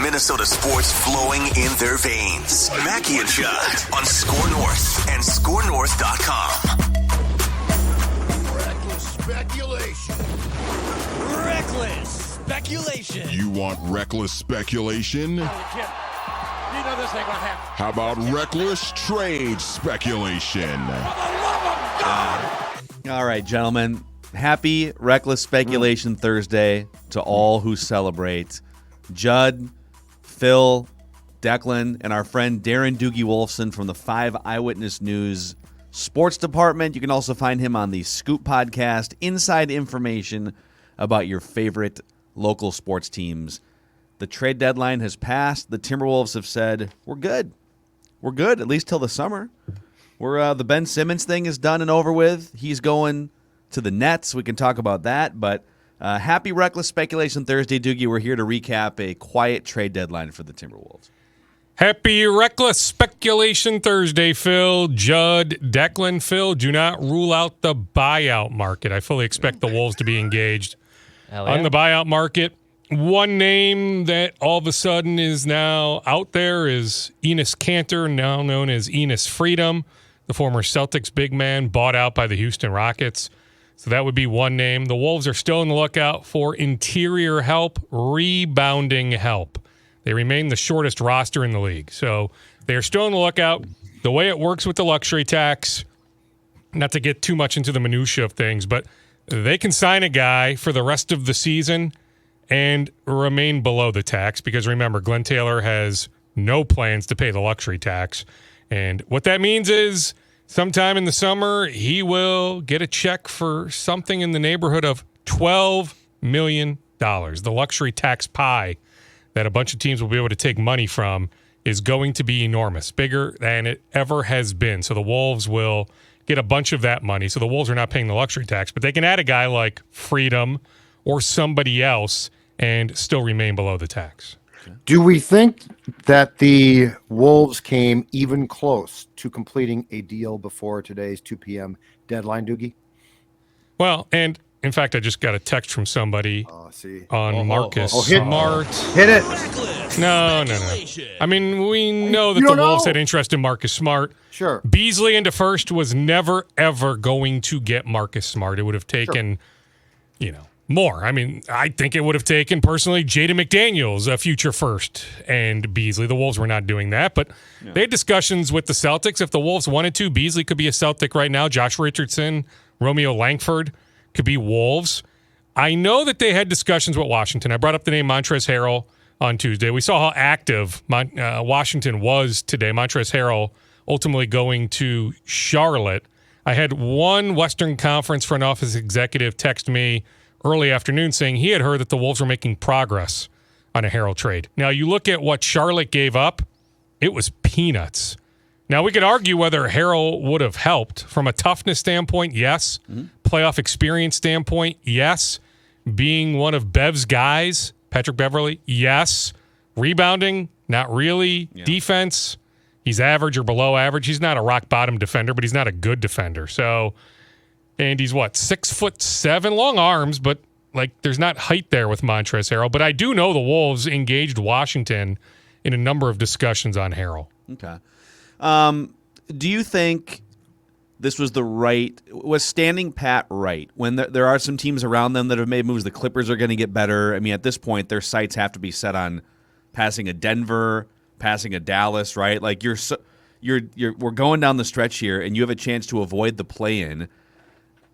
Minnesota sports flowing in their veins. Mackie and Judd on SKOR North and SKORNorth.com. Reckless speculation. Reckless speculation. You want reckless speculation? You know this ain't gonna happen. How about reckless trade speculation? For the love of God! All right, gentlemen. Happy Reckless Speculation Thursday to all who celebrate. Judd, Phil, Declan, and our friend Darren Doogie Wolfson from the 5 Eyewitness News Sports Department. You can also find him on the Scoop podcast, inside information about your favorite local sports teams. The trade deadline has passed. The Timberwolves have said, we're good. We're good, at least till the summer. The Ben Simmons thing is done and over with. He's going to the Nets. We can talk about that. But happy Reckless Speculation Thursday, Doogie. We're here to recap a quiet trade deadline for the Timberwolves. Happy Reckless Speculation Thursday, Phil, Judd, Declan. Phil, do not rule out the buyout market. I fully expect the Wolves to be engaged on the buyout market. One name that all of a sudden is now out there is Enes Kanter, now known as Enes Freedom, the former Celtics big man, bought out by the Houston Rockets. So that would be one name. The Wolves are still on the lookout for interior help, rebounding help. They remain the shortest roster in the league. So they are still on the lookout. The way it works with the luxury tax, not to get too much into the minutia of things, but they can sign a guy for the rest of the season and remain below the tax because, remember, Glenn Taylor has no plans to pay the luxury tax. And what that means is sometime in the summer, he will get a check for something in the neighborhood of $12 million. The luxury tax pie that a bunch of teams will be able to take money from is going to be enormous, bigger than it ever has been. So the Wolves will get a bunch of that money. So the Wolves are not paying the luxury tax, but they can add a guy like Freedom or somebody else and still remain below the tax. Do we think that the Wolves came even close to completing a deal before today's 2 p.m. deadline, Doogie? Well, and in fact, I just got a text from somebody on Marcus Smart. Hit it. No. I mean, we know that the Wolves had interest in Marcus Smart. Sure. Beasley into first was never, ever going to get Marcus Smart. It would have taken, more. I mean, I think it would have taken, personally, Jaden McDaniels, a future first, and Beasley. The Wolves were not doing that, but they had discussions with the Celtics. If the Wolves wanted to, Beasley could be a Celtic right now. Josh Richardson, Romeo Langford could be Wolves. I know that they had discussions with Washington. I brought up the name Montrezl Harrell on Tuesday. We saw how active Washington was today. Montrezl Harrell ultimately going to Charlotte. I had one Western Conference front office executive text me early afternoon saying he had heard that the Wolves were making progress on a Harrell trade. Now, you look at what Charlotte gave up, it was peanuts. Now, we could argue whether Harrell would have helped. From a toughness standpoint, yes. Playoff experience standpoint, yes. Being one of Bev's guys, Patrick Beverley, yes. Rebounding, not really. Yeah. Defense, he's average or below average. He's not a rock-bottom defender, but he's not a good defender. So, and he's 6'7", long arms, but there's not height there with Montrezl Harrell. But I do know the Wolves engaged Washington in a number of discussions on Harrell. Okay. Do you think this was was standing pat right when there are some teams around them that have made moves? The Clippers are going to get better. I mean, at this point, their sights have to be set on passing a Denver, passing a Dallas, right? We're going down the stretch here, and you have a chance to avoid the play-in.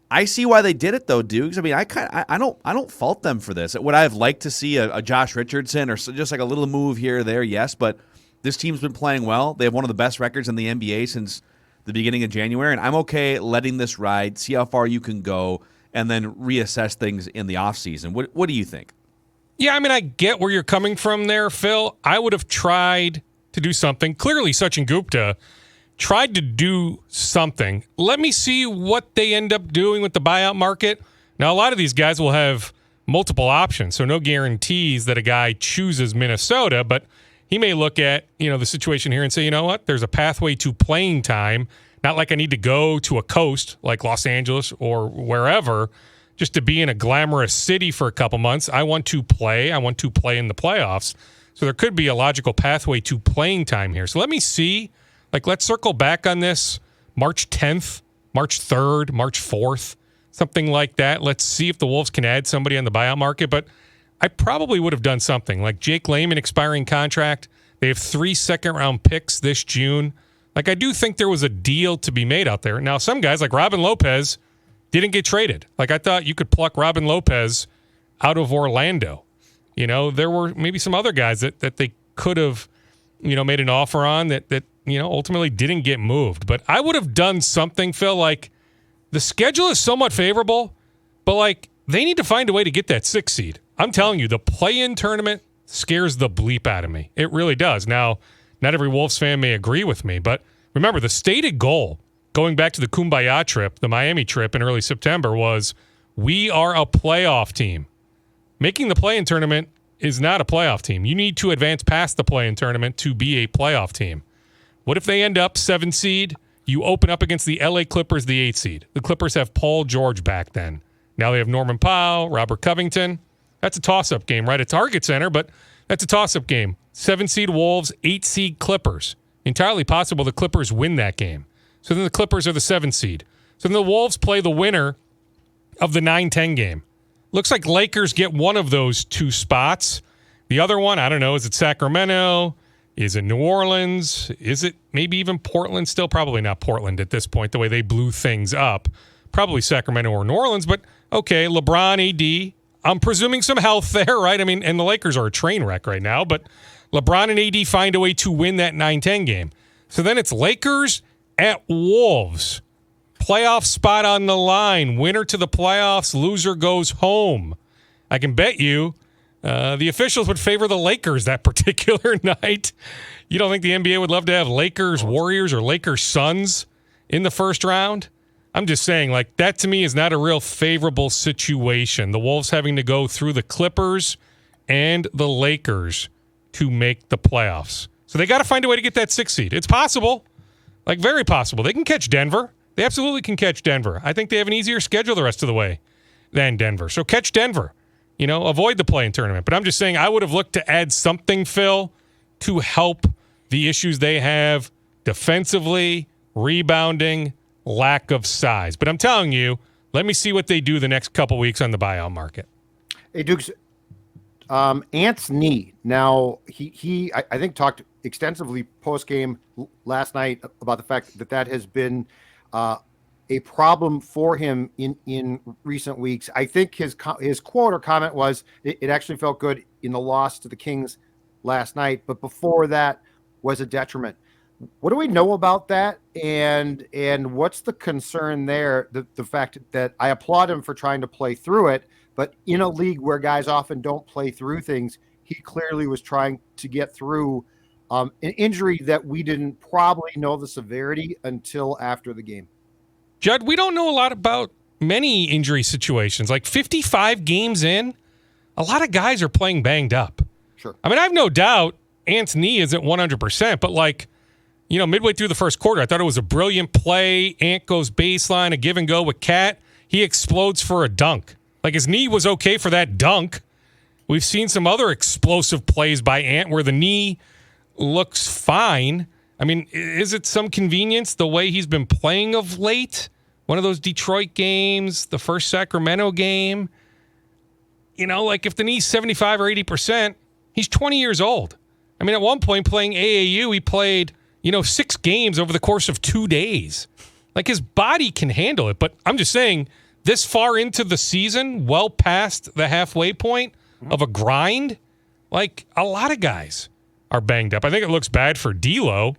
I see why they did it, though, Dukes. I mean, I don't fault them for this. Would I have liked to see a Josh Richardson or just a little move here or there? Yes, but this team's been playing well. They have one of the best records in the NBA since the beginning of January, and I'm okay letting this ride, see how far you can go, and then reassess things in the offseason. What do you think? Yeah, I mean, I get where you're coming from there, Phil. I would have tried to do something. Clearly, Sachin Gupta tried to do something. Let me see what they end up doing with the buyout market. Now, a lot of these guys will have multiple options, so no guarantees that a guy chooses Minnesota, but he may look at, the situation here and say, you know what, there's a pathway to playing time. Not like I need to go to a coast like Los Angeles or wherever just to be in a glamorous city for a couple months. I want to play. I want to play in the playoffs. So there could be a logical pathway to playing time here. So let me see. Let's circle back on this March 10th, March 3rd, March 4th, something like that. Let's see if the Wolves can add somebody on the buyout market. But I probably would have done something like Jake Layman expiring contract. They have 3 second-round picks this June. I do think there was a deal to be made out there. Now, some guys like Robin Lopez didn't get traded. I thought you could pluck Robin Lopez out of Orlando. There were maybe some other guys that they could have, made an offer on that ultimately didn't get moved. But I would have done something, Phil, the schedule is somewhat favorable, but they need to find a way to get that 6 seed. I'm telling you, the play-in tournament scares the bleep out of me. It really does. Now, not every Wolves fan may agree with me, but remember, the stated goal going back to the Kumbaya trip, the Miami trip in early September, was we are a playoff team. Making the play-in tournament is not a playoff team. You need to advance past the play-in tournament to be a playoff team. What if they end up 7 seed? You open up against the LA Clippers, the 8 seed. The Clippers have Paul George back then. Now they have Norman Powell, Robert Covington. That's a toss-up game, right? A Target Center, but that's a toss-up game. 7 seed Wolves, 8 seed Clippers. Entirely possible the Clippers win that game. So then the Clippers are the 7 seed. So then the Wolves play the winner of the 9-10 game. Looks like Lakers get one of those 2 spots. The other one, I don't know, is it Sacramento? Is it New Orleans? Is it maybe even Portland still? Probably not Portland at this point, the way they blew things up. Probably Sacramento or New Orleans, but okay, LeBron, AD. I'm presuming some health there, right? I mean, and the Lakers are a train wreck right now, but LeBron and AD find a way to win that 9-10 game. So then it's Lakers at Wolves. Playoff spot on the line. Winner to the playoffs, loser goes home. I can bet you the officials would favor the Lakers that particular night. You don't think the NBA would love to have Lakers Warriors or Lakers Suns in the first round? I'm just saying, that to me is not a real favorable situation. The Wolves having to go through the Clippers and the Lakers to make the playoffs. So they got to find a way to get that 6 seed. It's possible, very possible. They can catch Denver. They absolutely can catch Denver. I think they have an easier schedule the rest of the way than Denver. So catch Denver. Avoid the play-in tournament. But I'm just saying I would have looked to add something, Phil, to help the issues they have defensively, rebounding, lack of size. But I'm telling you, let me see what they do the next couple weeks on the buyout market. Hey, Dukes, Ant's knee. Now, he I think talked extensively post-game last night about the fact that has been a problem for him in recent weeks. I think his quote or comment was, it actually felt good in the loss to the Kings last night, but before that was a detriment. What do we know about that? And what's the concern there? The fact that I applaud him for trying to play through it, but in a league where guys often don't play through things, he clearly was trying to get through an injury that we didn't probably know the severity until after the game. Judd, we don't know a lot about many injury situations. 55 games in, a lot of guys are playing banged up. Sure. I mean, I have no doubt Ant's knee isn't 100%, but midway through the first quarter, I thought it was a brilliant play. Ant goes baseline, a give and go with Cat. He explodes for a dunk. His knee was okay for that dunk. We've seen some other explosive plays by Ant where the knee looks fine. I mean, is it some convenience the way he's been playing of late? One of those Detroit games, the first Sacramento game. If the knee's 75 or 80%, he's 20 years old. I mean, at one point playing AAU, he played, 6 games over the course of 2 days. His body can handle it. But I'm just saying, this far into the season, well past the halfway point of a grind, a lot of guys are banged up. I think it looks bad for D'Lo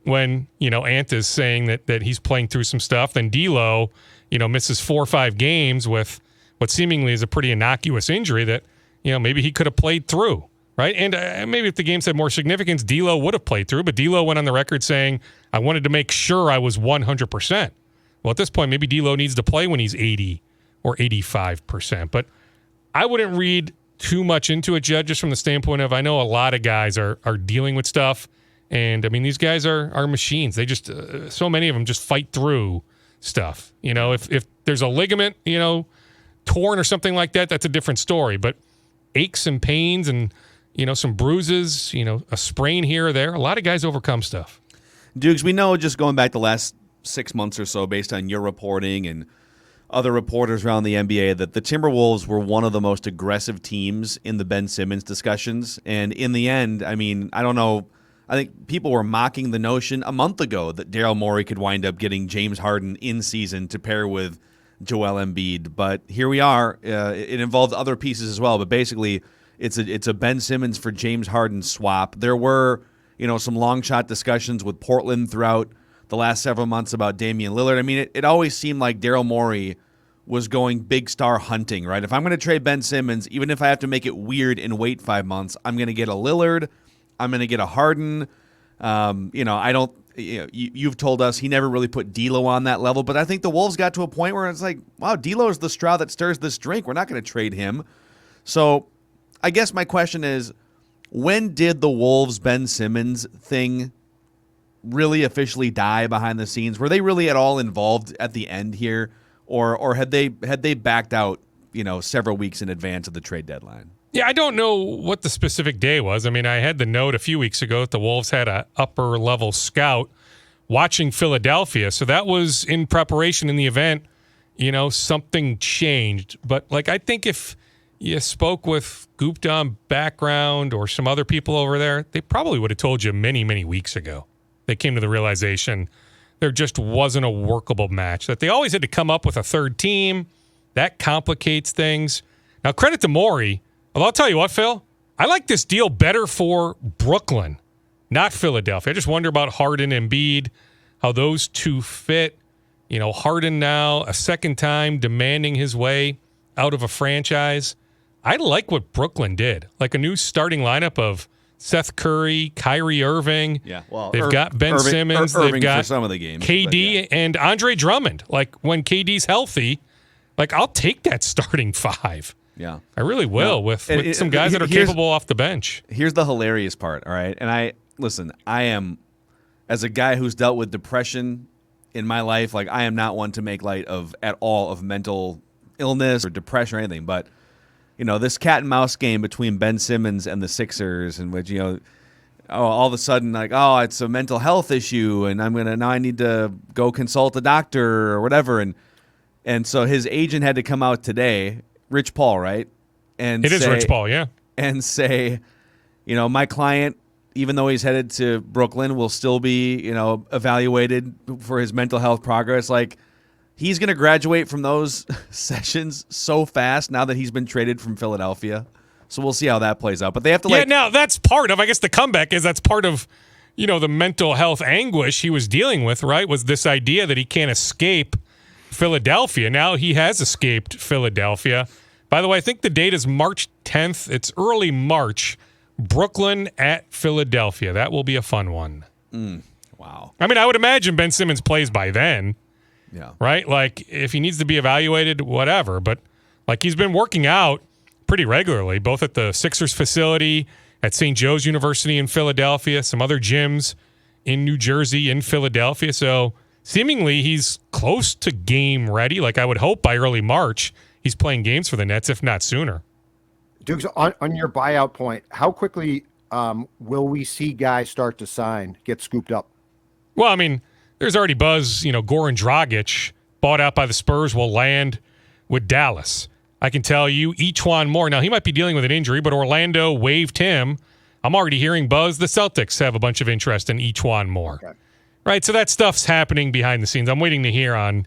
when, Ant is saying that he's playing through some stuff. Then D'Lo, misses 4 or 5 games with what seemingly is a pretty innocuous injury that, maybe he could have played through, right? And maybe if the games had more significance, D'Lo would have played through. But D'Lo went on the record saying, I wanted to make sure I was 100%. Well, at this point, maybe D'Lo needs to play when he's 80 or 85%. But I wouldn't read too much into it, Judd, just from the standpoint of I know a lot of guys are dealing with stuff. And, I mean, these guys are machines. They just, so many of them just fight through stuff. If there's a ligament, torn or something like that, that's a different story. But aches and pains and, some bruises, a sprain here or there. A lot of guys overcome stuff. Dukes, we know just going back the last 6 months or so, based on your reporting and other reporters around the NBA, that the Timberwolves were one of the most aggressive teams in the Ben Simmons discussions. And in the end, I mean, I don't know. I think people were mocking the notion a month ago that Daryl Morey could wind up getting James Harden in season to pair with Joel Embiid. But here we are. It involved other pieces as well. But basically, it's a Ben Simmons for James Harden swap. There were some long shot discussions with Portland throughout the last several months about Damian Lillard. I mean, it always seemed like Daryl Morey was going big star hunting, right? If I'm going to trade Ben Simmons, even if I have to make it weird and wait 5 months, I'm going to get a Lillard. I'm going to get a Harden. I don't. You've told us he never really put D'Lo on that level, but I think the Wolves got to a point where it's like, wow, D'Lo is the straw that stirs this drink. We're not going to trade him. So, I guess my question is, when did the Wolves Ben Simmons thing really officially die behind the scenes? Were they really at all involved at the end here, or had they backed out, several weeks in advance of the trade deadline? Yeah, I don't know what the specific day was. I mean, I had the note a few weeks ago that the Wolves had an upper-level scout watching Philadelphia. So that was in preparation in the event, something changed. But, I think if you spoke with Gupta on background or some other people over there, they probably would have told you many, many weeks ago. They came to the realization there just wasn't a workable match, that they always had to come up with a third team. That complicates things. Now, credit to Morey. Well, I'll tell you what, Phil, I like this deal better for Brooklyn, not Philadelphia. I just wonder about Harden and Embiid, how those two fit. Harden now a second time demanding his way out of a franchise. I like what Brooklyn did, like a new starting lineup of Seth Curry, Kyrie Irving. Yeah, well, they've got Ben Simmons. They've got for some of the games, KD and Andre Drummond. When KD's healthy, I'll take that starting five. Yeah, I really will with some guys that are capable off the bench. Here's the hilarious part, all right? And I am, as a guy who's dealt with depression in my life, I am not one to make light of at all of mental illness or depression or anything. But, this cat and mouse game between Ben Simmons and the Sixers, in which, all of a sudden, it's a mental health issue, and I need to go consult a doctor or whatever. And so his agent had to come out today, Rich Paul, right? And it is Rich Paul, yeah. And say, my client, even though he's headed to Brooklyn, will still be, evaluated for his mental health progress. He's going to graduate from those sessions so fast now that he's been traded from Philadelphia. So we'll see how that plays out. But they have to now that's part of, I guess the comeback is that's part of, the mental health anguish he was dealing with, right? Was this idea that he can't escape Philadelphia. Now he has escaped Philadelphia. By the way, I think the date is March 10th. It's early March. Brooklyn at Philadelphia. That will be a fun one. Wow. I mean, I would imagine Ben Simmons plays by then. Yeah. Right? If he needs to be evaluated, whatever. But, he's been working out pretty regularly, both at the Sixers facility, at St. Joe's University in Philadelphia, some other gyms in New Jersey, in Philadelphia. So, seemingly, he's close to game ready. I would hope by early March, he's playing games for the Nets, if not sooner. Dukes, on your buyout point, how quickly will we see guys start to sign, get scooped up? Well, I mean, there's already buzz. Goran Dragic, bought out by the Spurs, will land with Dallas. I can tell you, Ejuan Moore. Now, he might be dealing with an injury, but Orlando waived him. I'm already hearing buzz. The Celtics have a bunch of interest in Ejuan Moore. Okay. Right, so that stuff's happening behind the scenes. I'm waiting to hear on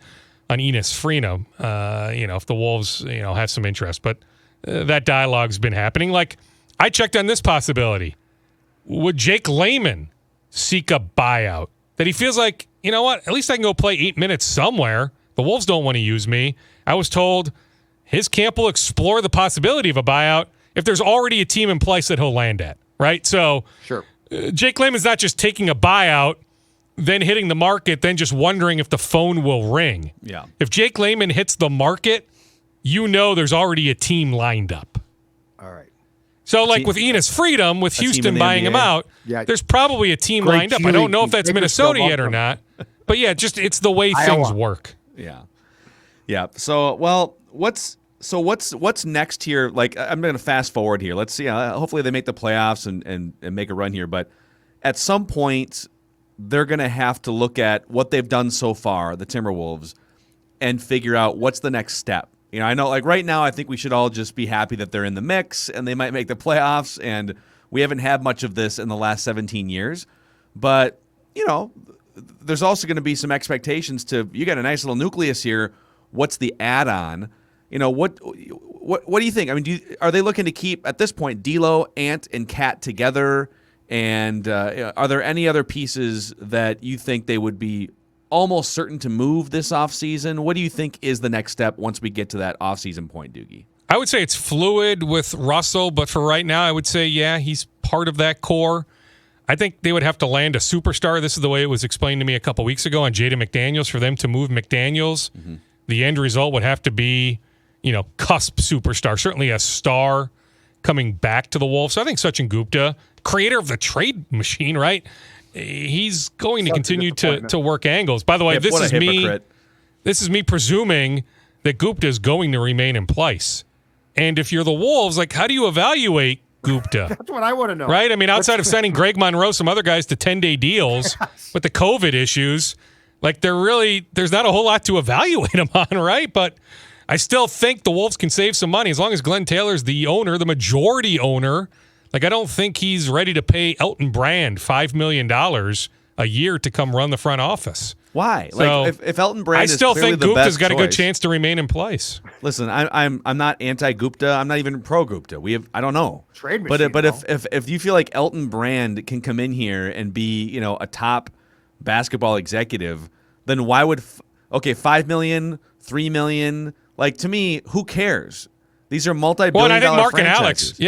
Enes Freedom, if the Wolves, have some interest. But that dialogue's been happening. I checked on this possibility. Would Jake Layman seek a buyout? That he feels like, at least I can go play 8 minutes somewhere. The Wolves don't want to use me. I was told his camp will explore the possibility of a buyout if there's already a team in place that he'll land at, right? So sure. Jake Layman's not just taking a buyout, then hitting the market, then just wondering if the phone will ring. Yeah. If Jake Layman hits the market, there's already a team lined up. All right. So, with Enes Freedom, with Houston buying him out, there's probably a team lined up. I don't know if that's Minnesota yet or not. But, yeah, it's the way things work. Yeah. Yeah. So, what's So what's next here? Like, I'm going to fast forward here. Let's see. Hopefully they make the playoffs and make a run here. But at some point, they're going to have to look at what they've done so far, the Timberwolves, and figure out what's the next step. You know, I know, like right now, I think we should all just be happy that they're in the mix and they might make the playoffs. And we haven't had much of this in the last 17 years. But, you know, there's also going to be some expectations to, you got a nice little nucleus here. What's the add-on? You know, what do you think? I mean, are they looking to keep, at this point, D'Lo, Ant, and Cat together? And are there any other pieces that you think they would be almost certain to move this offseason? What do you think is the next step once we get to that offseason point, Doogie? I would say it's fluid with Russell, but for right now, I would say, yeah, he's part of that core. I think they would have to land a superstar. This is the way it was explained to me a couple weeks ago on Jaden McDaniels. For them to move McDaniels, the end result would have to be, you know, cusp superstar, certainly a star coming back to the Wolves. So I think Sachin Gupta, creator of the trade machine, right? He's going to continue to work angles. By the way, this is me presuming that Gupta is going to remain in place. And if you're the Wolves, like, how do you evaluate Gupta? That's what I want to know. Right? I mean, outside of signing Greg Monroe, some other guys to 10-day deals with the COVID issues, like, there's not a whole lot to evaluate him on, right? But I still think the Wolves can save some money as long as Glenn Taylor's the owner, the majority owner. Like, I don't think he's ready to pay Elton Brand $5 million a year to come run the front office. Why? So, like, if Elton Brand is clearly the best I still think Gupta's got choice, a good chance to remain in place. Listen, I'm not anti-Gupta. I'm not even pro-Gupta. I don't know. Trade machine, but if you feel like Elton Brand can come in here and be, you know, a top basketball executive, then why would $5 million, $3 million? Like, to me, who cares? These are multi-billion-dollar franchises.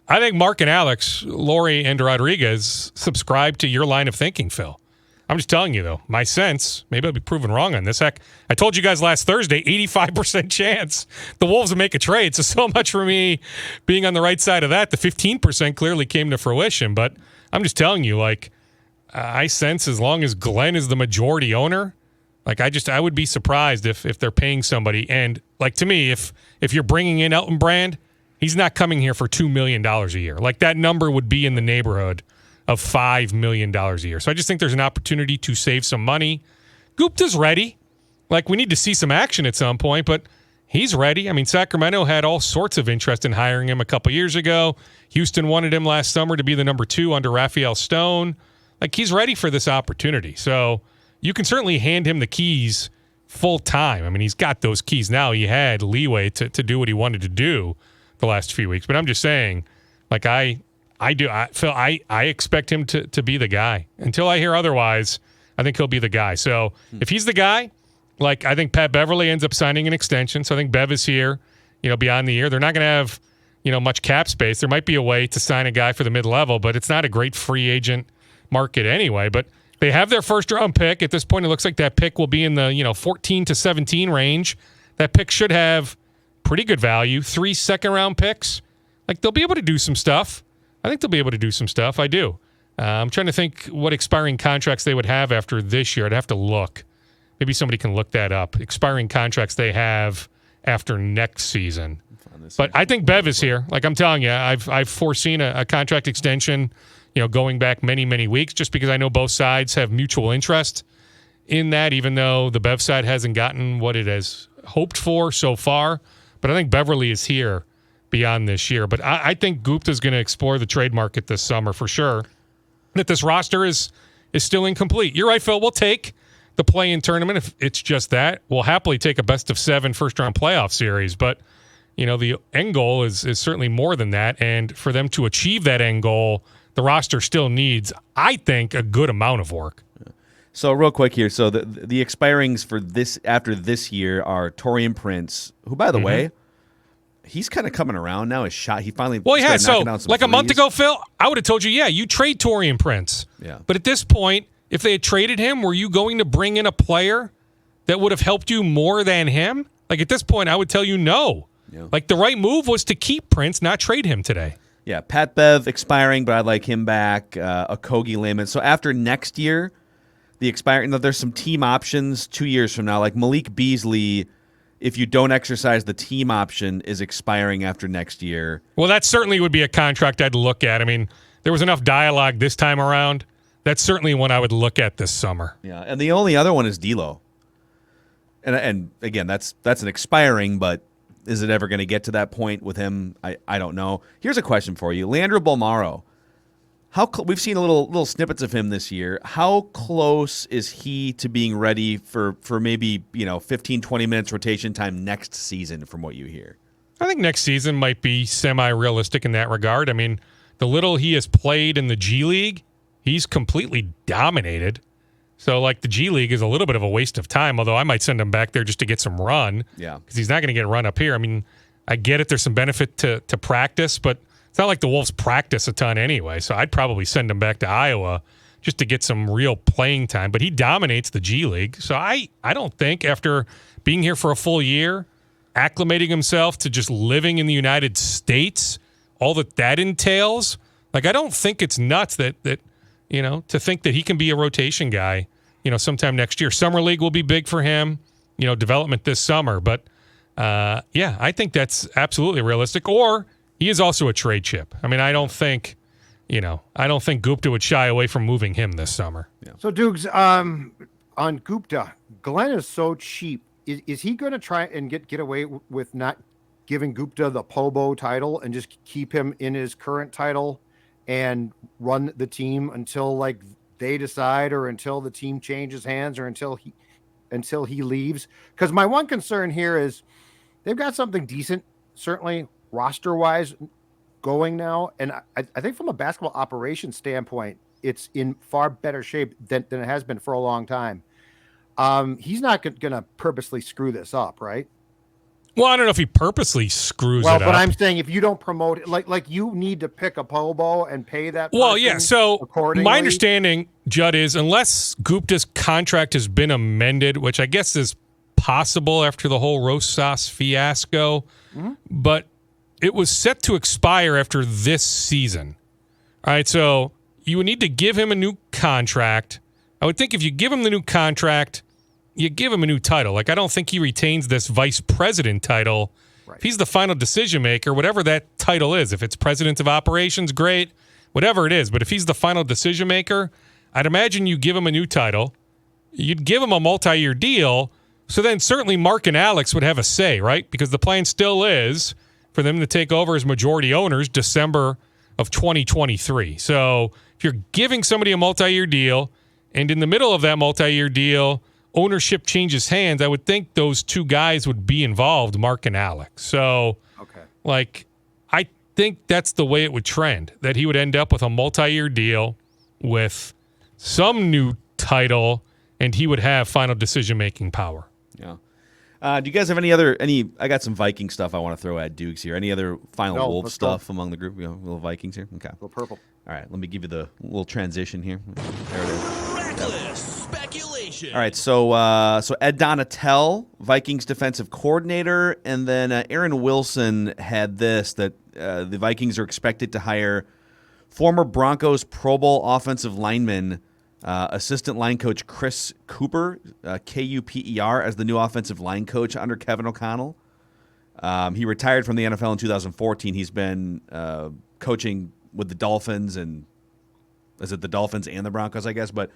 I think Mark and Alex, Lori and Rodriguez subscribe to your line of thinking, Phil. I'm just telling you, though, my sense, maybe I'll be proven wrong on this. Heck, I told you guys last Thursday, 85% chance the Wolves will make a trade. So much for me being on the right side of that. The 15% clearly came to fruition. But I'm just telling you, like, I sense as long as Glenn is the majority owner, like, I would be surprised if they're paying somebody. And, like, to me, if you're bringing in Elton Brand, he's not coming here for $2 million a year. Like, that number would be in the neighborhood of $5 million a year. So I just think there's an opportunity to save some money. Gupta's ready. Like, we need to see some action at some point, but he's ready. I mean, Sacramento had all sorts of interest in hiring him a couple years ago. Houston wanted him last summer to be the number 2 under Raphael Stone. Like, he's ready for this opportunity. So you can certainly hand him the keys full time. I mean, he's got those keys now. He had leeway to do what he wanted to do the last few weeks. But I'm just saying, like, Phil, I expect him to be the guy. Until I hear otherwise, I think he'll be the guy. So if he's the guy, like, I think Pat Beverly ends up signing an extension. So I think Bev is here, you know, beyond the year. They're not going to have, you know, much cap space. There might be a way to sign a guy for the mid-level, but it's not a great free agent market anyway. But they have their first-round pick. At this point, it looks like that pick will be in the, you know, 14 to 17 range. That pick should have pretty good value. 3 second-round picks. Like, they'll be able to do some stuff. I think they'll be able to do some stuff. I do. I'm trying to think what expiring contracts they would have after this year. I'd have to look. Maybe somebody can look that up. Expiring contracts they have after next season. But I think Bev is here. Like, I'm telling you, I've foreseen a contract extension, you know, going back many, many weeks, just because I know both sides have mutual interest in that, even though the Bev side hasn't gotten what it has hoped for so far. But I think Beverly is here beyond this year. But I think Gupta's going to explore the trade market this summer for sure. That this roster is still incomplete. You're right, Phil. We'll take the play-in tournament if it's just that. We'll happily take a best-of-7 first-round playoff series. But, you know, the end goal is certainly more than that. And for them to achieve that end goal, the roster still needs, I think, a good amount of work. So real quick here. So the expirings for this after this year are Taurean Prince, who, by the way, he's kind of coming around now. His shot, he finally started knocking down some like threes. A month ago, Phil, I would have told you, yeah, you trade Taurean Prince. Yeah. But at this point, if they had traded him, were you going to bring in a player that would have helped you more than him? Like, at this point, I would tell you no. Yeah. Like, the right move was to keep Prince, not trade him today. Yeah, Pat Bev expiring, but I'd like him back. Okogie Layman. So after next year, the expiring, there's some team options 2 years from now. Like Malik Beasley if you don't exercise the team option, is expiring after next year. Well, that certainly would be a contract I'd look at. I mean, there was enough dialogue this time around. That's certainly one I would look at this summer. Yeah, and the only other one is D'Lo. And again, that's an expiring, but is it ever going to get to that point with him? I don't know. Here's a question for you. Leandro Bolmaro. We've seen little snippets of him this year. How close is he to being ready for maybe 15, 20 minutes rotation time next season from what you hear? I think next season might be semi-realistic in that regard. I mean, the little he has played in the G League, he's completely dominated. So, the G League is a little bit of a waste of time, although I might send him back there just to get some run. Yeah. Because he's not going to get run up here. I mean, I get it. There's some benefit to practice, but it's not like the Wolves practice a ton anyway. So I'd probably send him back to Iowa just to get some real playing time. But he dominates the G League. So I don't think after being here for a full year, acclimating himself to just living in the United States, all that entails, I don't think it's nuts that to think that he can be a rotation guy, sometime next year. Summer League will be big for him, development this summer. But, I think that's absolutely realistic. Or he is also a trade chip. I mean, I don't think Gupta would shy away from moving him this summer. Yeah. So, Dukes, on Gupta, Glenn is so cheap. Is he going to try and get away with not giving Gupta the Pobo title and just keep him in his current title and run the team until they decide, or until the team changes hands, or until he leaves? Because my one concern here is they've got something decent, certainly roster-wise, going now. And I think from a basketball operations standpoint, it's in far better shape than it has been for a long time. He's not going to purposely screw this up, right? Well, I don't know if he purposely screws it up. But I'm saying if you don't promote it, like you need to pick a Pobo and pay that person. Well, yeah. So accordingly. My understanding, Judd, is unless Gupta's contract has been amended, which I guess is possible after the whole Rosas fiasco, but it was set to expire after this season. All right, so you would need to give him a new contract. I would think if you give him the new contract, you give him a new title. I don't think he retains this vice president title. Right. If he's the final decision maker, whatever that title is, if it's president of operations, great, whatever it is. But if he's the final decision maker, I'd imagine you give him a new title. You'd give him a multi-year deal. So then certainly Mark and Alex would have a say, right? Because the plan still is for them to take over as majority owners December of 2023. So if you're giving somebody a multi-year deal, and in the middle of that multi-year deal, ownership changes hands, I would think those two guys would be involved, Mark and Alex. So, I think that's the way it would trend, that he would end up with a multi-year deal with some new title, and he would have final decision-making power. Yeah. Do you guys have any? I got some Viking stuff I want to throw at Dukes here. Any other final Wolves stuff among the group? Little Vikings here? Okay. Little purple. All right, let me give you the little transition here. There it is. Reckless speculation. All right, so Ed Donatel, Vikings defensive coordinator, and then Aaron Wilson had this, that the Vikings are expected to hire former Broncos Pro Bowl offensive lineman, assistant line coach Chris Cooper, Kuper, as the new offensive line coach under Kevin O'Connell. He retired from the NFL in 2014. He's been coaching with the Dolphins, and is it the Dolphins and the Broncos, I guess? But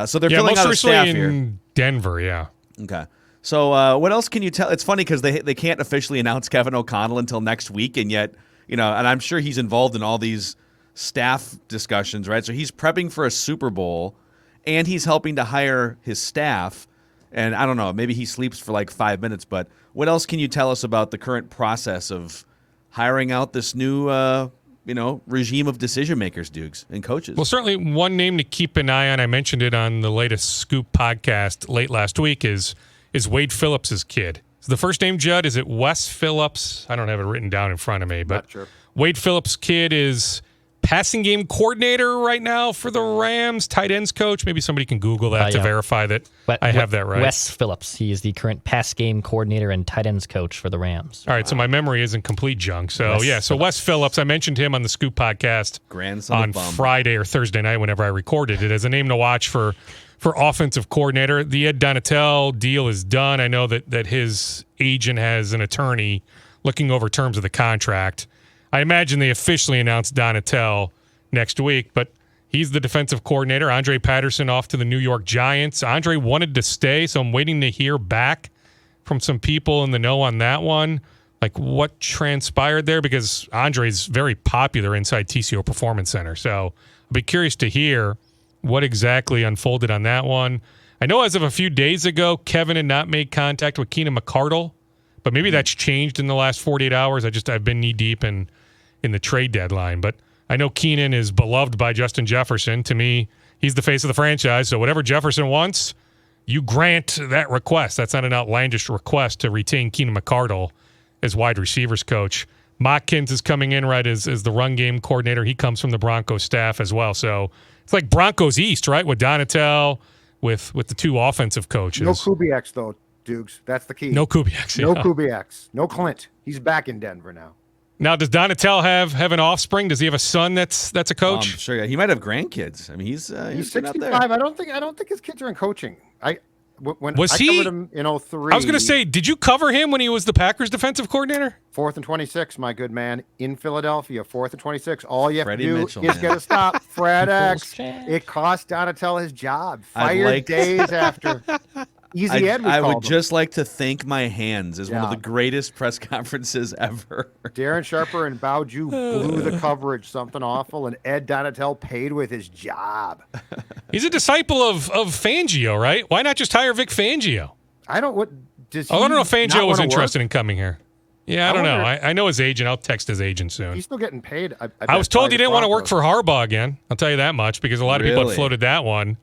so they're filling out a staff here. In Denver, yeah. Okay. So what else can you tell? It's funny because they can't officially announce Kevin O'Connell until next week, and yet, and I'm sure he's involved in all these staff discussions, right? So he's prepping for a Super Bowl, and he's helping to hire his staff. And I don't know, maybe he sleeps for 5 minutes, but what else can you tell us about the current process of hiring out this new regime of decision makers, Dukes, and coaches? Well, certainly one name to keep an eye on, I mentioned it on the latest Scoop podcast late last week, is Wade Phillips' kid. So the first name, Judd, is it Wes Phillips? I don't have it written down in front of me, but Not sure. Wade Phillips' kid is passing game coordinator right now for the Rams, tight ends coach. Maybe somebody can Google that to verify that I have that right. Wes Phillips. He is the current pass game coordinator and tight ends coach for the Rams. All right, so my memory isn't complete junk. So, Wes Phillips, I mentioned him on the Scoop podcast Grandson on Friday or Thursday night whenever I recorded it as a name to watch for for offensive coordinator. The Ed Donatel deal is done. I know that his agent has an attorney looking over terms of the contract. I imagine they officially announced Donatel next week, but he's the defensive coordinator. Andre Patterson off to the New York Giants. Andre wanted to stay, so I'm waiting to hear back from some people in the know on that one, like what transpired there, because Andre's very popular inside TCO Performance Center. So I'll be curious to hear what exactly unfolded on that one. I know as of a few days ago, Kevin had not made contact with Keenan McCardle, but maybe that's changed in the last 48 hours. I've been knee-deep in the trade deadline. But I know Keenan is beloved by Justin Jefferson. To me, he's the face of the franchise, so whatever Jefferson wants, you grant that request. That's not an outlandish request to retain Keenan McCardle as wide receivers coach. Motkins is coming in right as the run game coordinator. He comes from the Broncos staff as well. So it's like Broncos East, right, with Donatel, with the two offensive coaches. No Kubiaks, though, Dukes. That's the key. No Kubiaks. No Kubiaks. No Clint. He's back in Denver now. Now, does Donatel have an offspring? Does he have a son that's a coach? Sure, yeah. He might have grandkids. I mean, he's 65. there. I don't think his kids are in coaching. When Was I he covered him in 03. I was going to say, did you cover him when he was the Packers defensive coordinator? 4th and 26, my good man, in Philadelphia. 4th and 26. All you have Freddie to do Mitchell, is man. get a stop. Fred X. Chance. It cost Donatel his job. I'd Fired like- days after. Easy Ed, I would called him. just like to thank my hands as one of Yeah. the greatest press conferences ever. Darren Sharper and Baoju blew the coverage, something awful, and Ed Donatel paid with his job. He's a disciple of Fangio, right? Why not just hire Vic Fangio? I don't know if Fangio was interested in coming here. Yeah, I don't know. wonder- I know his agent. I'll text his agent soon. He's still getting paid. I was told he didn't want to work for Harbaugh again. I'll tell you that much, because a lot of people Really? had floated that one.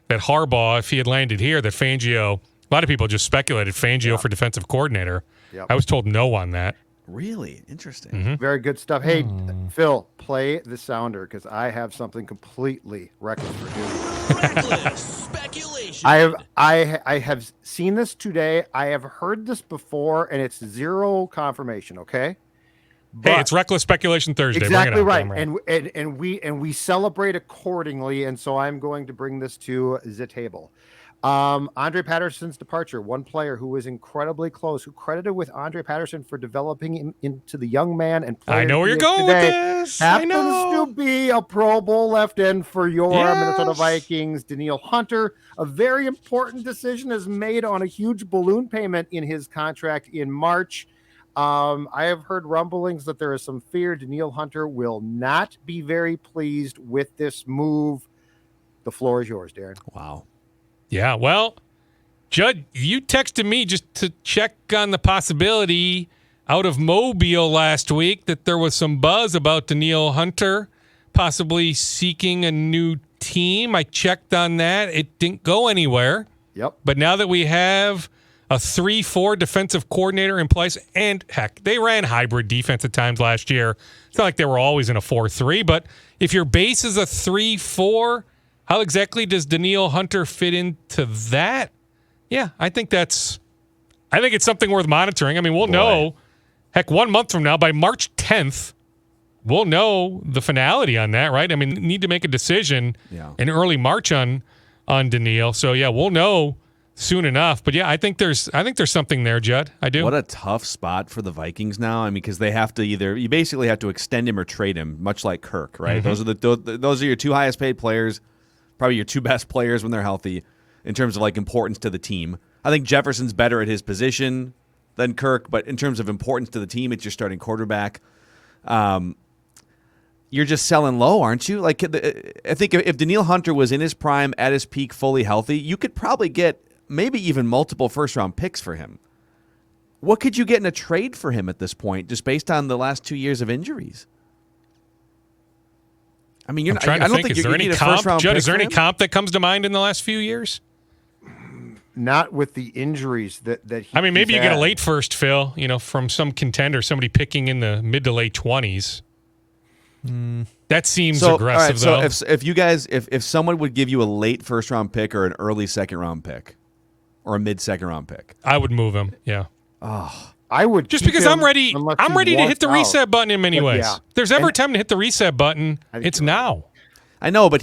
That Harbaugh, if he had landed here, that Fangio, a lot of people just speculated Fangio for defensive coordinator. Yep. I was told no on that. Really interesting. Mm-hmm. Very good stuff. Hey, Phil, play the sounder because I have something completely reckless for you. Reckless speculation. I have seen this today. I have heard this before, and it's zero confirmation. Okay. Hey, it's Reckless Speculation Thursday. Exactly Bring it on, right, Cameron. and we celebrate accordingly, and so I'm going to bring this to the table. Andre Patterson's departure, one player who was incredibly close, who credited with Andre Patterson for developing him into the young man and player I know where he you're is going today, with this. I happens know. to be a Pro Bowl left end for your Yes. Minnesota Vikings, Danielle Hunter. A very important decision is made on a huge balloon payment in his contract in March. I have heard rumblings that there is some fear Danielle Hunter will not be very pleased with this move. The floor is yours, Darren. Wow. Yeah, well, Judd, you texted me just to check on the possibility out of Mobile last week that there was some buzz about Danielle Hunter possibly seeking a new team. I checked on that. It didn't go anywhere. Yep. But now that we have a 3-4 defensive coordinator in place, and heck, they ran hybrid defense at times last year. It's not like they were always in a 4-3, but if your base is a 3-4, how exactly does Danielle Hunter fit into that? Yeah, I think it's something worth monitoring. I mean, we'll know, heck, 1 month from now, by March 10th, we'll know the finality on that, right? I mean, need to make a decision in early March on Danielle. So yeah, we'll know soon enough. But yeah, I think there's something there, Judd. I do. What a tough spot for the Vikings now. I mean, because they have to you basically have to extend him or trade him, much like Kirk, right? Those are your two highest paid players, probably your two best players when they're healthy in terms of like importance to the team. I think Jefferson's better at his position than Kirk, but in terms of importance to the team, it's your starting quarterback. You're just selling low, aren't you? Like, I think if Danielle Hunter was in his prime, at his peak, fully healthy, you could probably get maybe even multiple first-round picks for him. What could you get in a trade for him at this point, just based on the last 2 years of injuries? I mean, I'm trying to think. Is there any comp, Judd? Is there any comp? comp that comes to mind in the last few years? Not with the injuries that he. I mean, maybe you he's get a had. late first, Phil. From some contender, somebody picking in the mid to late 20s. That seems aggressive, all though. right, so if someone would give you a late first-round pick or an early second-round pick or a mid-second-round pick, I would move him. Yeah. I would Just keep because him I'm ready. unless I'm he ready to hit wants the out. reset button in many ways. yeah. If there's ever And- a time to hit the reset button, I think it's you're right. now. I know, but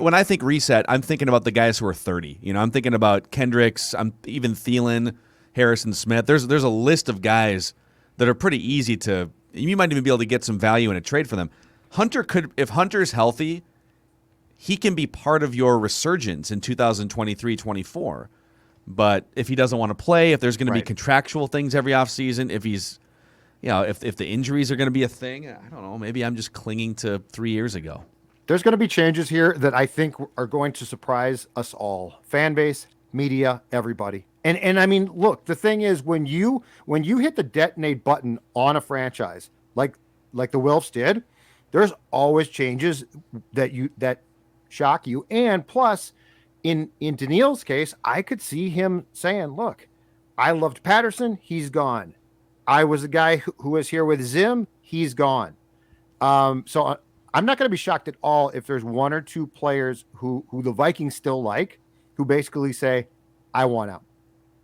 when I think reset, I'm thinking about the guys who are 30. I'm thinking about Kendricks. I'm even Thielen, Harrison Smith. There's a list of guys that are pretty easy to. You might even be able to get some value in a trade for them. If Hunter's healthy, he can be part of your resurgence in 2023-24. But if he doesn't want to play, if there's going to be contractual things every offseason, if he's, if the injuries are going to be a thing, I don't know. Maybe I'm just clinging to 3 years ago. There's going to be changes here that I think are going to surprise us all. Fan base, media, everybody. And I mean, look, the thing is when you hit the detonate button on a franchise like the Wilfs did, there's always changes that shock you. And plus, in Daniil's case, I could see him saying, look, I loved Patterson, he's gone. I was the guy who was here with Zim, he's gone. So I'm not going to be shocked at all if there's one or two players who the Vikings still like, who basically say, I want out.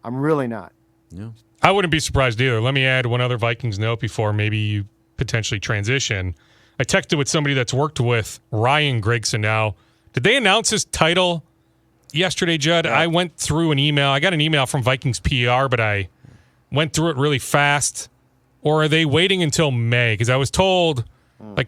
I'm really not. Yeah. I wouldn't be surprised either. Let me add one other Vikings note before maybe you potentially transition. I texted with somebody that's worked with Ryan Grigson now. Did they announce his title yesterday, Judd? Yeah. I went through an email. I got an email from Vikings PR, but I went through it really fast. Or are they waiting until May? Because I was told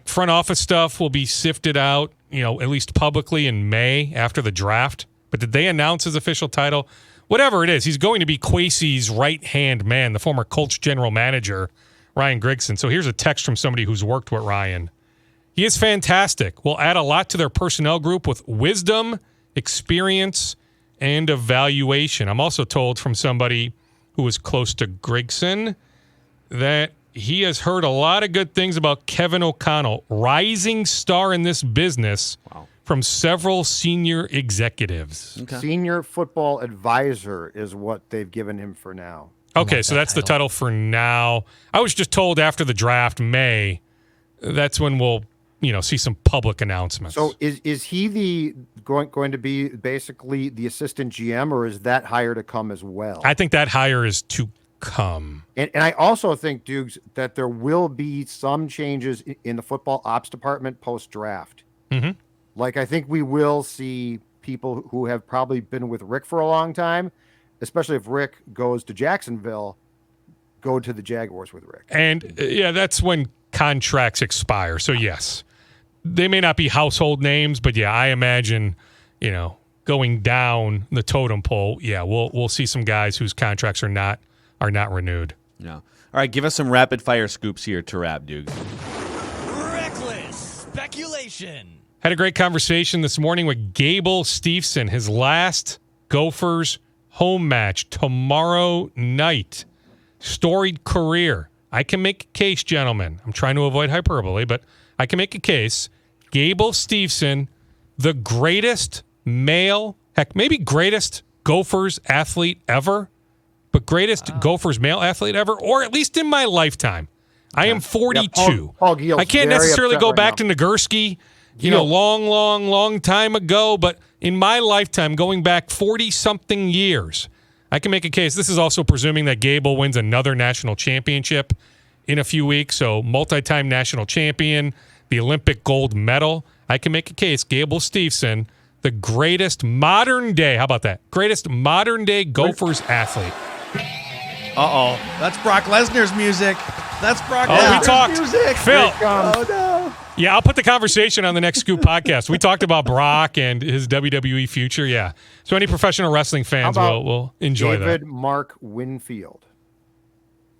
front office stuff will be sifted out, at least publicly in May after the draft. But did they announce his official title? Whatever it is, he's going to be Kwesi's right-hand man, the former Colts general manager, Ryan Grigson. So here's a text from somebody who's worked with Ryan. He is fantastic. Will add a lot to their personnel group with wisdom, experience, and evaluation. I'm also told from somebody who is close to Grigson that he has heard a lot of good things about Kevin O'Connell, rising star in this business. Wow. From several senior executives. Okay. Senior football advisor is what they've given him for now. Okay, so that's the title for now. I was just told after the draft, May, that's when we'll, see some public announcements. So is he going to be basically the assistant GM, or is that hire to come as well? I think that hire is to come. And I also think, Dukes, that there will be some changes in the football ops department post-draft. Mm-hmm. I think we will see people who have probably been with Rick for a long time, especially if Rick goes to Jacksonville, go to the Jaguars with Rick. And, that's when contracts expire. So, yes, they may not be household names, but, I imagine, going down the totem pole, we'll see some guys whose contracts are not renewed. Yeah. All right, give us some rapid-fire scoops here to wrap, Duke. Reckless speculation. Had a great conversation this morning with Gable Steveson, his last Gophers home match tomorrow night. Storied career. I can make a case, gentlemen. I'm trying to avoid hyperbole, but I can make a case. Gable Steveson, the greatest male, heck, maybe greatest Gophers athlete ever, but greatest Gophers male athlete ever, or at least in my lifetime. I am 42. Paul Gill's I can't necessarily go back to Nagurski. Long time ago, but in my lifetime, going back 40-something years, I can make a case. This is also presuming that Gable wins another national championship in a few weeks, so multi-time national champion, the Olympic gold medal. I can make a case. Gable Steveson, the greatest modern-day, how about that? Greatest modern-day Gophers athlete. Uh-oh. That's Brock Lesnar's music. That's Brock Lesnar's we talked. Music. Phil. Oh, no. Yeah, I'll put the conversation on the next Scoop podcast. We talked about Brock and his WWE future. Yeah. So any professional wrestling fans will enjoy David that. Mark Winfield.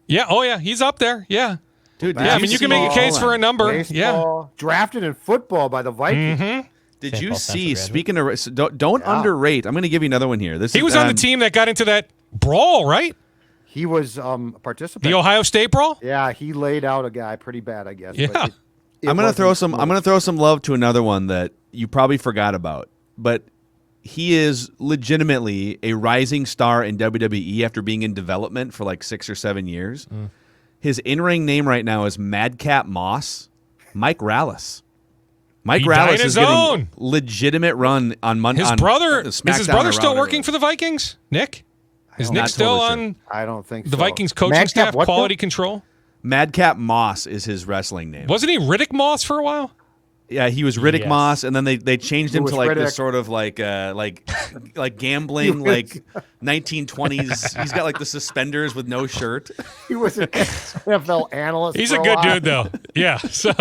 Yeah. Oh, yeah. He's up there. Yeah. Dude, yeah, you can make a case for a number. Baseball, yeah. Drafted in football by the Vikings. Mm-hmm. Did you see, speaking of, don't underrate. I'm going to give you another one here. He was on the team that got into that brawl, right? He was a participant. The Ohio State brawl? Yeah, he laid out a guy pretty bad, I guess. Yeah. But I'm going to throw some love to another one that you probably forgot about. But he is legitimately a rising star in WWE after being in development for like 6 or 7 years. His in-ring name right now is Madcap Moss, Mike Rallis. Mike Rallis is getting legitimate run on Monday. His brother is his brother still working for the Vikings? Nick? Is Nick still on? I don't think so. The Vikings coaching staff, quality control? Madcap Moss is his wrestling name. Wasn't he Riddick Moss for a while? Yeah, he was Riddick Yes. Moss, and then they changed him Louis to like this Riddick. sort of like gambling, like 1920s. He's got like the suspenders with no shirt. He was an NFL analyst. He's for a good while. dude, though. Yeah. So,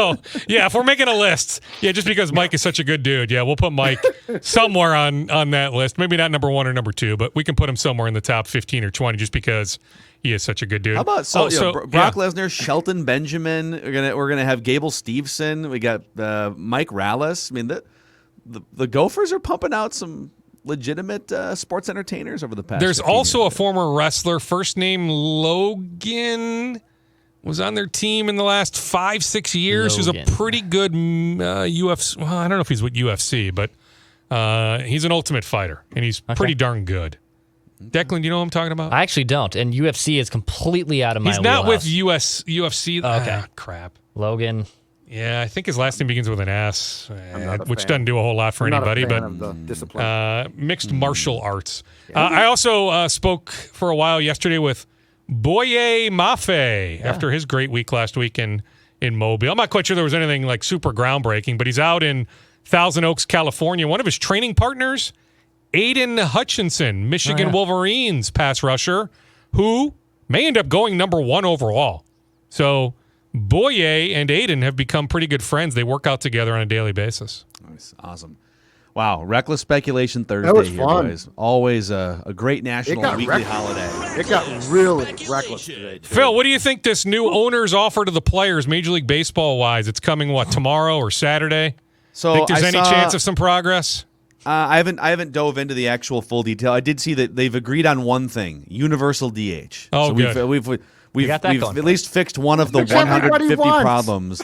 yeah, if we're making a list, just because Mike is such a good dude, we'll put Mike somewhere on that list. Maybe not number 1 or number 2, but we can put him somewhere in the top 15 or 20 just because he is such a good dude. How about Brock Lesnar, Shelton Benjamin? We're gonna have Gable Steveson. We got Mike Rallis. I mean, the Gophers are pumping out some legitimate sports entertainers over the past. There's 15 also years. a former wrestler, first name Logan, was on their team in the last 5-6 years. Who's a Logan. pretty good UFC. Well, I don't know if he's with UFC, but he's an Ultimate Fighter, and he's pretty darn good. Declan, do you know what I'm talking about? I actually don't, and UFC is completely out of my He's not with wheelhouse. UFC. Oh, okay. Crap. Logan. Yeah, I think his last name begins with an S, not a which fan. doesn't do a whole lot for I'm not a anybody, fan but of the discipline. mixed martial arts. I also spoke for a while yesterday with Boye Mafe after his great week last week in Mobile. I'm not quite sure there was anything like super groundbreaking, but he's out in Thousand Oaks, California. One of his training partners, Aiden Hutchinson, Michigan Wolverines pass rusher, who may end up going number 1 overall. So Boye and Aiden have become pretty good friends. They work out together on a daily basis. Nice. Awesome. Wow, Reckless Speculation Thursday That was here, fun. boys. Always a great national got weekly reckless. holiday. It got really reckless today. too. Phil, what do you think this new owner's offer to the players, Major League Baseball wise? It's coming tomorrow or Saturday? So Think there's I any saw- chance of some progress? I haven't dove into the actual full detail. I did see that they've agreed on one thing: universal DH. Oh, so good. We've got that going at for least fixed one of the Which everybody 150 wants. problems.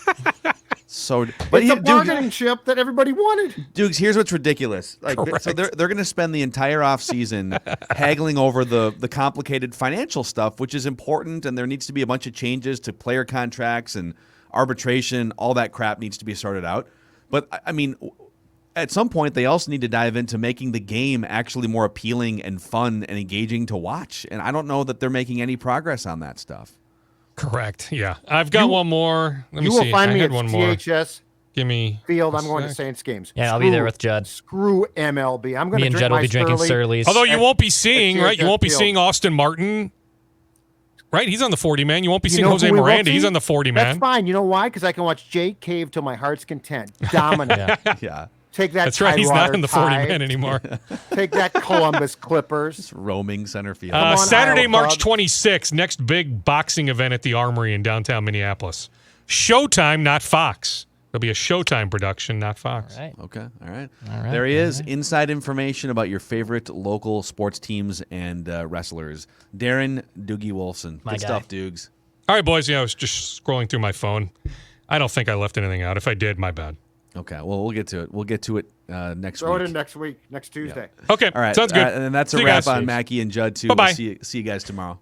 So, but It's a Duke, bargaining chip that everybody wanted. Dukes, here's what's ridiculous. So Correct. they're going to spend the entire offseason haggling over the complicated financial stuff, which is important, and there needs to be a bunch of changes to player contracts and arbitration. All that crap needs to be sorted out. But I mean, at some point, they also need to dive into making the game actually more appealing and fun and engaging to watch. And I don't know that they're making any progress on that stuff. Correct. Yeah. I've got one more. Let me You see. will find I me had at one more. CHS Give me. Field. a I'm going to sec. Saints games. Yeah, I'll be there with Judd. Screw MLB. I'm going Me to and Judd will be drinking Surly's. Although you At- won't be seeing, at right? You won't be Field. seeing Austin Martin. Right? He's on the 40 man. You won't be seeing know Jose who we won't Miranda. He's see? on the 40 That's man. fine. You know why? Because I can watch Jake Cave till my heart's content. Dominant. Yeah. Take that. That's right. He's not Tidewater in the 40 Tide. man anymore. Take that Columbus Clippers. Roaming center field. on, Saturday, Iowa March Bugs. 26th, next big boxing event at the Armory in downtown Minneapolis. Showtime, not Fox. There'll be a Showtime production, not Fox. All right. Okay. All right. right, There he is. Inside information about your favorite local sports teams and wrestlers. Darren Doogie Wolfson. My Good guy. stuff, Doogs. All right, boys. Yeah, I was just scrolling through my phone. I don't think I left anything out. If I did, my bad. Okay. Well, we'll get to it. We'll get to it next Throw week. it in next week, next Tuesday. Okay. All right. Sounds good. And that's See a you wrap guys. on Mackie and Judd, too. Bye-bye. We'll see you guys tomorrow.